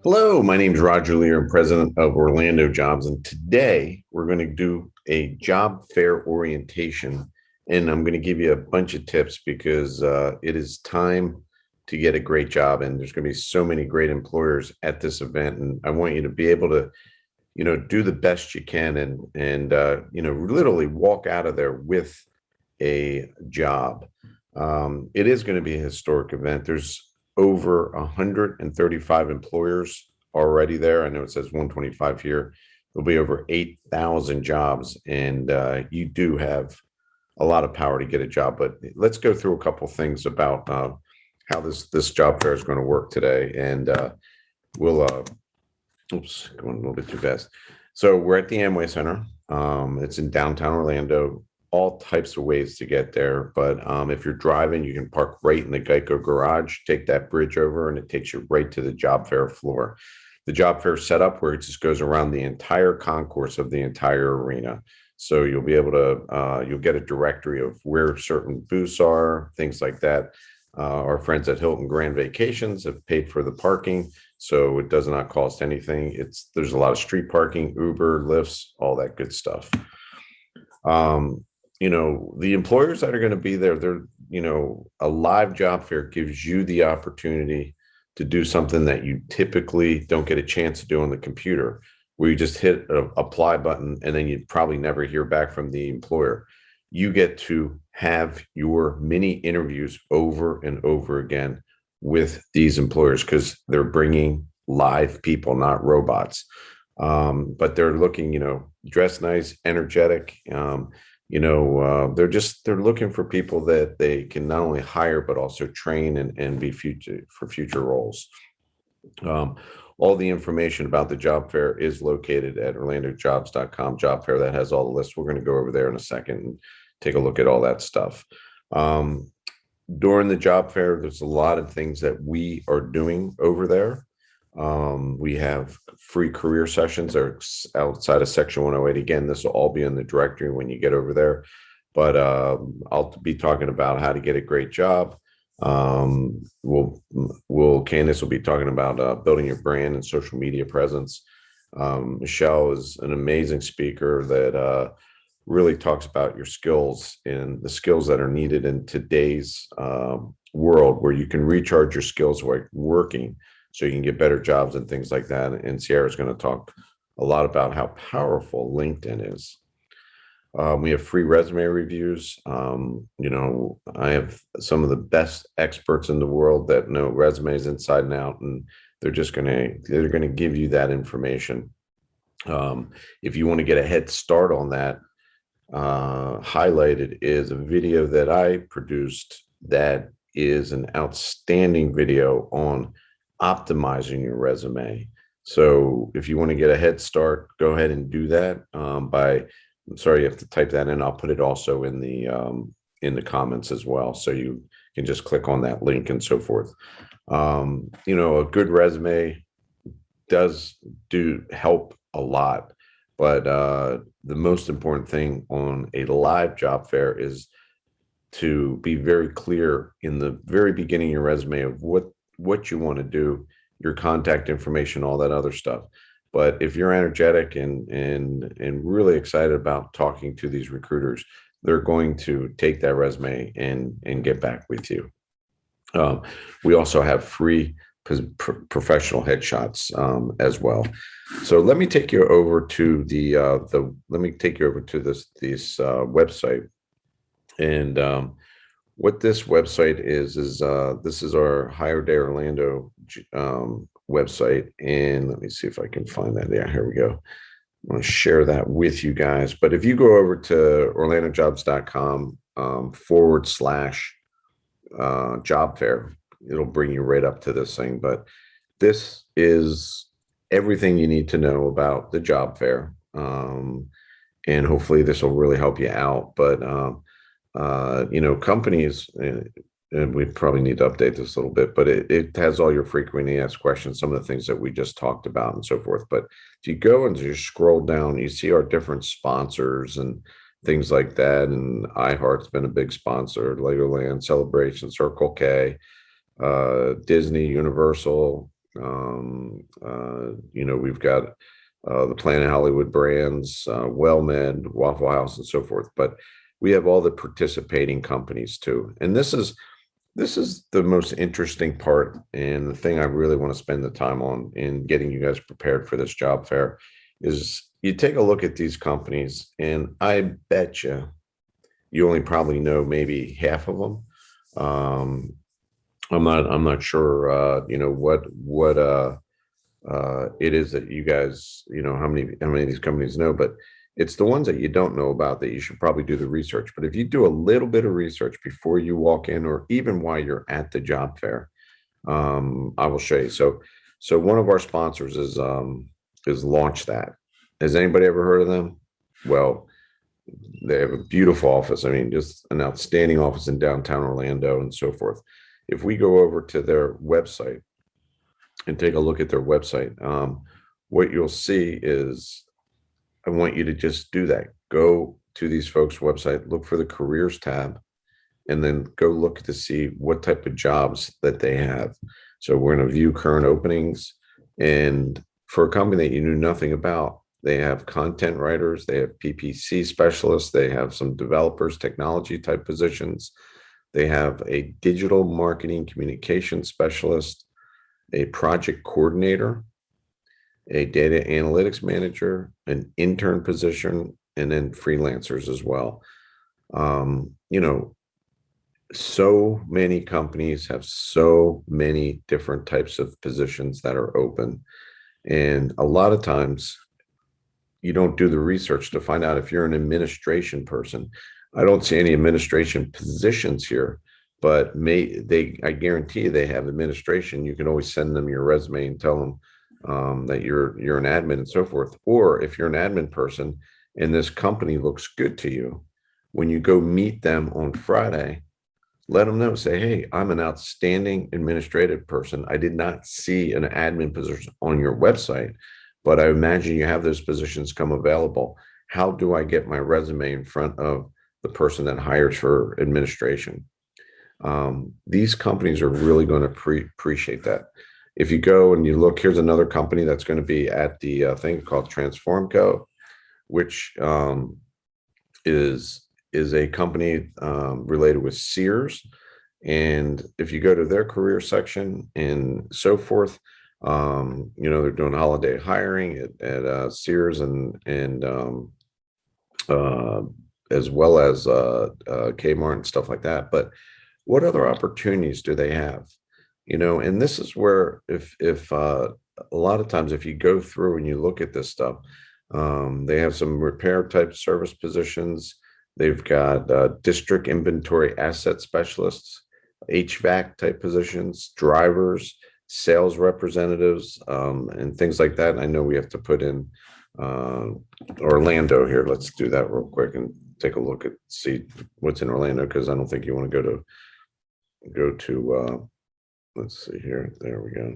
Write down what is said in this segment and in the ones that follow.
Hello, my name is Roger Lear. I'm president of Orlando Jobs, and today we're going to do a job fair orientation. And I'm going to give you a bunch of tips because it is time to get a great job, and there's going to be so many great employers at this event, and I want you to be able to, do the best you can, and literally walk out of there with a job. It is going to be a historic event. There's over 135 employers already there. I know it says 125 here. There'll be over 8,000 jobs, and you do have a lot of power to get a job. But let's go through a couple things about how this job fair is going to work today, and we'll. Oops, going a little bit too fast. So we're at the Amway Center. It's in downtown Orlando. All types of ways to get there, but if you're driving, you can park right in the Geico garage, take that bridge over, and it takes you right to the job fair floor. The job fair set up where it just goes around the entire concourse of the entire arena. So you'll be able to, you'll get a directory of where certain booths are, things like that. Our friends at Hilton Grand Vacations have paid for the parking, so it does not cost anything. There's a lot of street parking, Uber, Lyfts, all that good stuff. The employers that are going to be there, a live job fair gives you the opportunity to do something that you typically don't get a chance to do on the computer, where you just hit a apply button and then you'd probably never hear back from the employer. You get to have your mini interviews over and over again with these employers because they're bringing live people, not robots. But they're looking, dressed nice, energetic. They're looking for people that they can not only hire but also train and be future roles. All the information about the job fair is located at orlandojobs.com job fair. That has all the lists. We're going to go over there in a second and take a look at all that stuff. During the job fair, there's a lot of things that we are doing over there. We have free career sessions that are outside of Section 108. Again, this will all be in the directory when you get over there. But I'll be talking about how to get a great job. Candace will be talking about building your brand and social media presence. Michelle is an amazing speaker that really talks about your skills and the skills that are needed in today's world, where you can recharge your skills while working, so you can get better jobs and things like that. And Sierra's going to talk a lot about how powerful LinkedIn is. We have free resume reviews. I have some of the best experts in the world that know resumes inside and out, and they're going to give you that information. If you want to get a head start on that, highlighted is a video that I produced that is an outstanding video on optimizing your resume. So if you want to get a head start, go ahead and do that. I'm sorry, you have to type that in. I'll put it also in the comments as well, so you can just click on that link and so forth. A good resume does help a lot, but the most important thing on a live job fair is to be very clear in the very beginning of your resume of what you want to do, your contact information, all that other stuff. But if you're energetic and really excited about talking to these recruiters, they're going to take that resume and get back with you. We also have free professional headshots as well. So let me take you over to this website. And what this website is this is our Hire Day Orlando website. And let me see if I can find that. Yeah, here we go. I want to share that with you guys. But if you go over to orlandojobs.com / job fair, it'll bring you right up to this thing. But this is everything you need to know about the job fair. And hopefully this will really help you out. But companies, and we probably need to update this a little bit, but it has all your frequently asked questions, some of the things that we just talked about and so forth. But if you go and you scroll down, you see our different sponsors and things like that. And iHeart's been a big sponsor, Legoland, Celebration, Circle K, Disney, Universal, We've got the Planet Hollywood brands, WellMed, Waffle House, and so forth. But we have all the participating companies too. And this is the most interesting part, and the thing I really want to spend the time on in getting you guys prepared for this job fair is you take a look at these companies, and I bet you only probably know maybe half of them. Um, I'm not sure, what it is that you guys, how many of these companies know, but it's the ones that you don't know about that you should probably do the research. But if you do a little bit of research before you walk in, or even while you're at the job fair, I will show you. So one of our sponsors is Launch That. Has anybody ever heard of them? Well, they have a beautiful office. I mean, just an outstanding office in downtown Orlando and so forth. If we go over to their website and take a look at their website, what you'll see is, I want you to just do that. Go to these folks' website, look for the careers tab, and then go look to see what type of jobs that they have. So we're going to view current openings. And for a company that you knew nothing about, they have content writers, they have PPC specialists, they have some developers, technology type positions. They have a digital marketing communication specialist, a project coordinator, a data analytics manager, an intern position, and then freelancers as well. Um, you know, so many companies have so many different types of positions that are open. And a lot of times you don't do the research to find out if you're an administration person. I don't see any administration positions here, but I guarantee you they have administration. You can always send them your resume and tell them that you're an admin and so forth. Or if you're an admin person and this company looks good to you, when you go meet them on Friday, let them know, say, hey, I'm an outstanding administrative person. I did not see an admin position on your website, but I imagine you have those positions come available. How do I get my resume in front of the person that hires for administration? These companies are really going to appreciate that. If you go and you look, here's another company that's going to be at the thing called Transform Co, which is a company related with Sears. And if you go to their career section and so forth, they're doing holiday hiring at Sears and uh, as well as Kmart and stuff like that. But what other opportunities do they have? And this is where if a lot of times if you go through and you look at this stuff, they have some repair type service positions. They've got district inventory asset specialists, HVAC type positions, drivers, sales representatives, and things like that. I know we have to put in uh, Orlando here. Let's do that real quick and take a look see what's in Orlando, because I don't think you want to go to let's see here. There we go.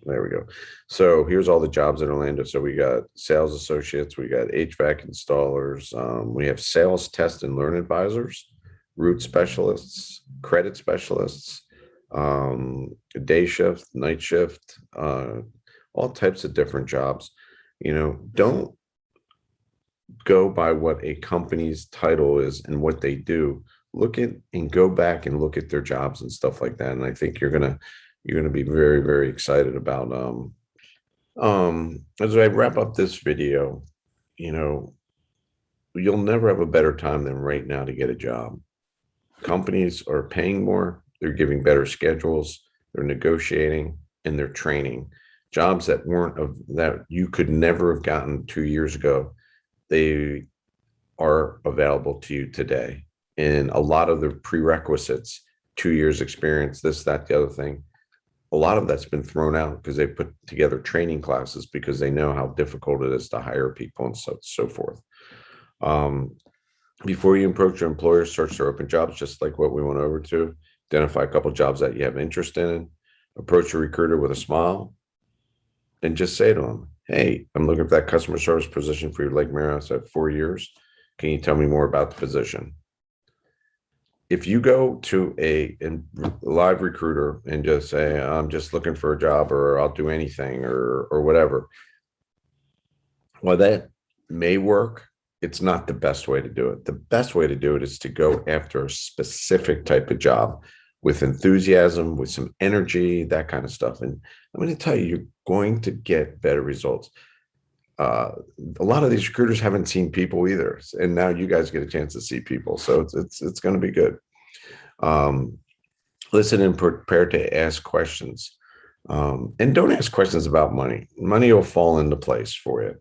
There we go. So here's all the jobs in Orlando. So we got sales associates, we got HVAC installers, we have sales test and learn advisors, route specialists, credit specialists, day shift, night shift, all types of different jobs. Don't go by what a company's title is and what they do. Look at and go back and look at their jobs and stuff like that. And I think you're gonna be very, very excited about as I wrap up this video, you know, you'll never have a better time than right now to get a job. Companies are paying more, they're giving better schedules, they're negotiating, and they're training. Jobs that weren't of that you could never have gotten 2 years ago, they are available to you today. And a lot of the prerequisites, 2 years experience, this, that, the other thing, a lot of that's been thrown out because they put together training classes because they know how difficult it is to hire people and so forth. Um, Before you approach your employer, search their open jobs, just like what we went over to. Identify a couple jobs that you have interest in. Approach a recruiter with a smile and just say to them, hey, I'm looking for that customer service position for your Lake Mariner. I have 4 years. Can you tell me more about the position? if you go to a live recruiter and just say, I'm just looking for a job, or I'll do anything, or whatever, well, that may work. It's not the best way to do it. The best way to do it is to go after a specific type of job with enthusiasm, with some energy, that kind of stuff. And I'm going to tell you, you're going to get better results. Uh, a lot of these recruiters haven't seen people either, and now you guys get a chance to see people, so it's going to be good. Um, Listen and prepare to ask questions, and don't ask questions about money. Money will fall into place for you.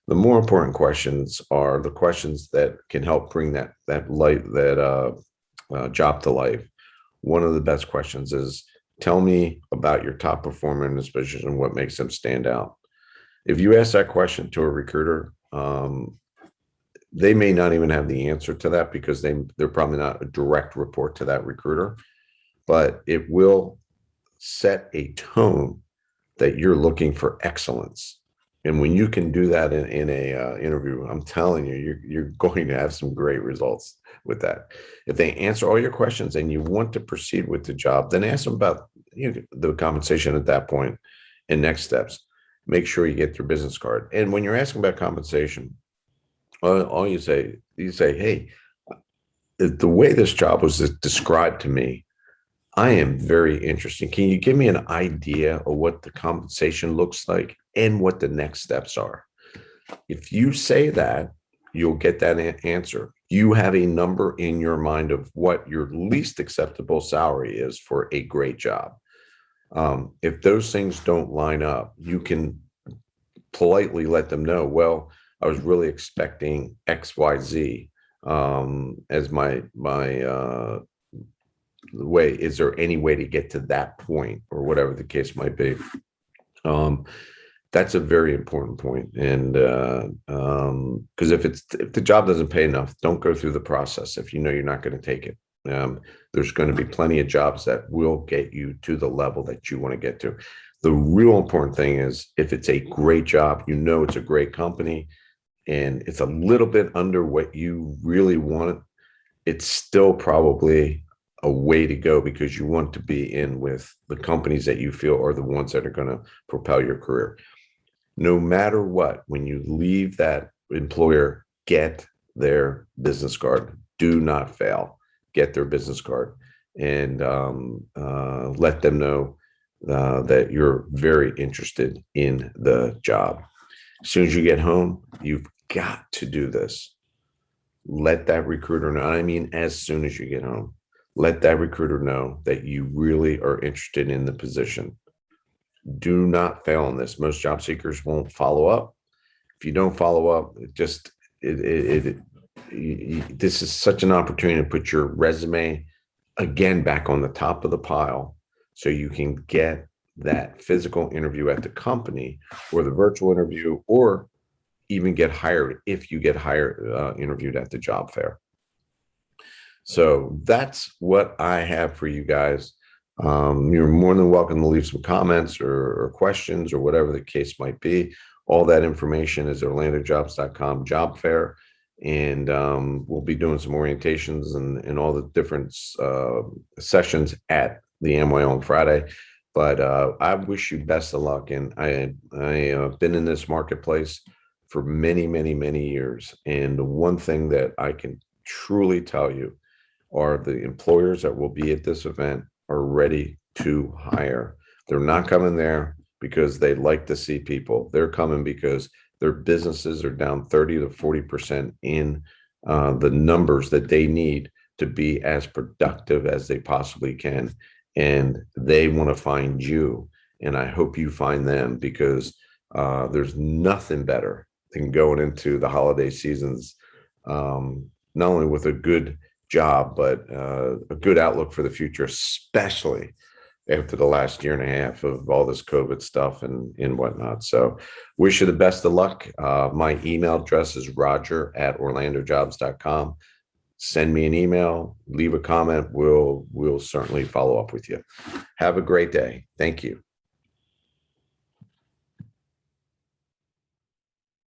The more important questions are the questions that can help bring that light that job to life. One of the best questions is, tell me about your top performer in this position and what makes them stand out. If you ask that question to a recruiter, they may not even have the answer to that, because they're probably not a direct report to that recruiter, but it will set a tone that you're looking for excellence. And when you can do that in a interview, I'm telling you, you're going to have some great results with that. If they answer all your questions and you want to proceed with the job, then ask them about the compensation at that point and next steps. Make sure you get their business card. And when you're asking about compensation, all you say, hey, the way this job was described to me, I am very interested. Can you give me an idea of what the compensation looks like and what the next steps are? If you say that, you'll get that answer. You have a number in your mind of what your least acceptable salary is for a great job. If those things don't line up, you can politely let them know, well, I was really expecting XYZ as my way. Is there any way to get to that point, or whatever the case might be? That's a very important point. And because if the job doesn't pay enough, don't go through the process if you know you're not going to take it. There's going to be plenty of jobs that will get you to the level that you want to get to. The real important thing is, if it's a great job, it's a great company, and it's a little bit under what you really want, it's still probably a way to go, because you want to be in with the companies that you feel are the ones that are going to propel your career. No matter what, when you leave that employer, get their business card. Do not fail. Get their business card, and let them know that you're very interested in the job. As soon as you get home, you've got to do this. Let that recruiter know. I mean, as soon as you get home, let that recruiter know that you really are interested in the position. Do not fail on this. Most job seekers won't follow up. If you don't follow up, this is such an opportunity to put your resume again back on the top of the pile, so you can get that physical interview at the company, or the virtual interview, or even get hired if you get hired, interviewed at the job fair. So that's what I have for you guys. You're more than welcome to leave some comments or questions, or whatever the case might be. All that information is orlandojobs.com job fair. And we'll be doing some orientations and all the different sessions at the Amway on Friday. But I wish you best of luck. And I have been in this marketplace for many, many, many years. And the one thing that I can truly tell you are the employers that will be at this event are ready to hire. They're not coming there because they like to see people. They're coming because their businesses are down 30 to 40% in the numbers that they need to be as productive as they possibly can. And they want to find you. And I hope you find them, because there's nothing better than going into the holiday seasons, not only with a good job, but a good outlook for the future, especially after the last year and a half of all this COVID stuff and whatnot. So wish you the best of luck. My email address is roger@orlandojobs.com. Send me an email, leave a comment. We'll certainly follow up with you. Have a great day. Thank you.